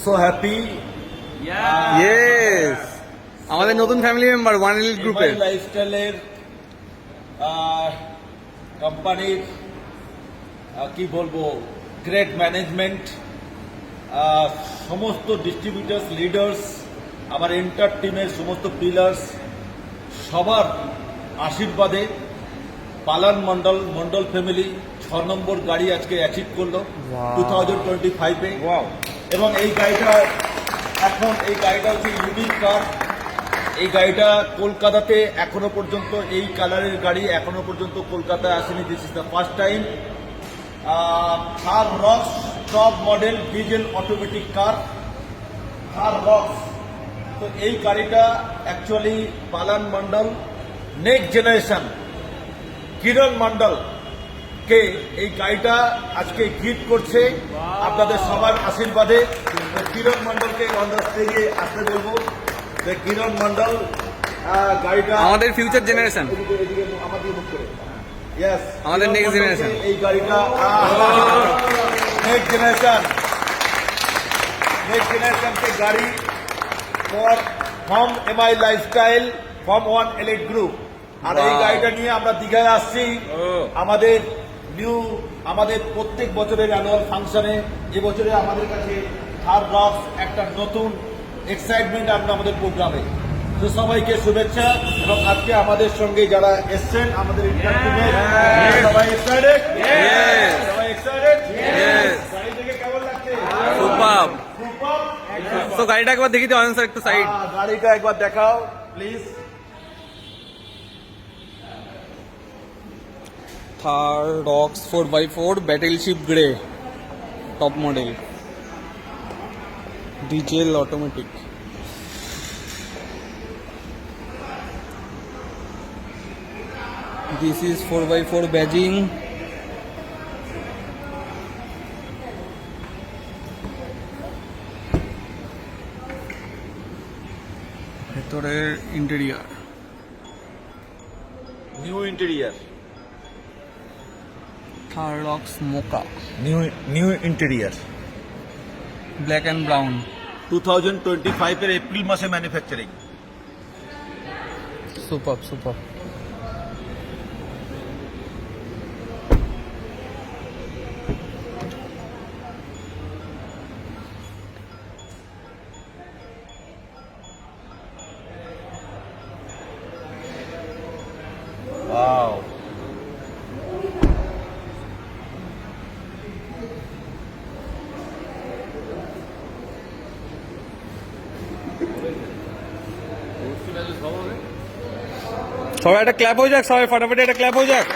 so happy. Yes, আমাদের নতুন family member one elite গ্রুপের। লাইফস্টাইলের কোম্পানির কি বলবো, গ্রেট ম্যানেজমেন্ট, সমস্ত ডিস্ট্রিবিউটার্স, লিডার্স, আমার এন্টার টিমের সমস্ত পিলার্স, সবার আশীর্বাদে পালান মন্ডল ফ্যামিলি 6 নম্বর গাড়ি আজকে অ্যাচিভ করলো 2025-এ। এবং এই গাড়িটা হচ্ছে ইউনিক কার। এই গাড়িটা কলকাতাতে এখনো পর্যন্ত এই কালারের গাড়ি এখনো পর্যন্ত কলকাতায় আসেনি। This is the first time. Thar rocks top model diesel automatic car, Thar rocks. তো এই গাড়িটা অ্যাকচুয়ালি পালান মন্ডল নেক্সট জেনারেশন কিরণ মন্ডল কে এই গাড়িটা আজকে গিফট করছে আপনাদের সবার আশীর্বাদে। কিরণ মন্ডলকে অন দ্য স্টেজে আসতে বলবো। কিরণ মন্ডল গাড়িটা আমাদের ফিউচার জেনারেশন, আমাদের নেক্সট জেনারেশন। এই গাড়িটা নেক্সট জেনারেশন কে গাড়ি from MI lifestyle, from one elite group. আর এই গাড়িটা নিয়ে আমরা দীঘায় আসছি আমাদের প্রত্যেক বছরের অ্যানুয়াল ফাংশনে। এবছরে আমাদের কাছে থার রক্স একটা নতুন এক্সাইটমেন্ট আমরা আমাদের প্রোগ্রামে। তো সবাইকে শুভেচ্ছা। এবং আজকে আমাদের সঙ্গে যারা এসছেন আমাদের সবাই এক্সাইটেড, সবাই এক্সাইটেড। গাড়ি থেকে কেমন লাগছে? সুপার। তো গাড়িটা একবার দেখি দিও স্যার, একটু সাইড। গাড়িটা একবার দেখাও please. Thar Roxx 4x4 battleship grey, top model, diesel automatic. This is 4x4 badging. ভেতরের interior, new interior, Thar Roxx mocha, new interior, black and brown. 2025-এর এপ্রিল মাসে ম্যানুফ্যাকচারিং। Super super. Wow. সবাই একটা ক্ল্যাপ হয়ে যাক, সবাই ফাটাফাটি একটা ক্ল্যাপ হয়ে যাক।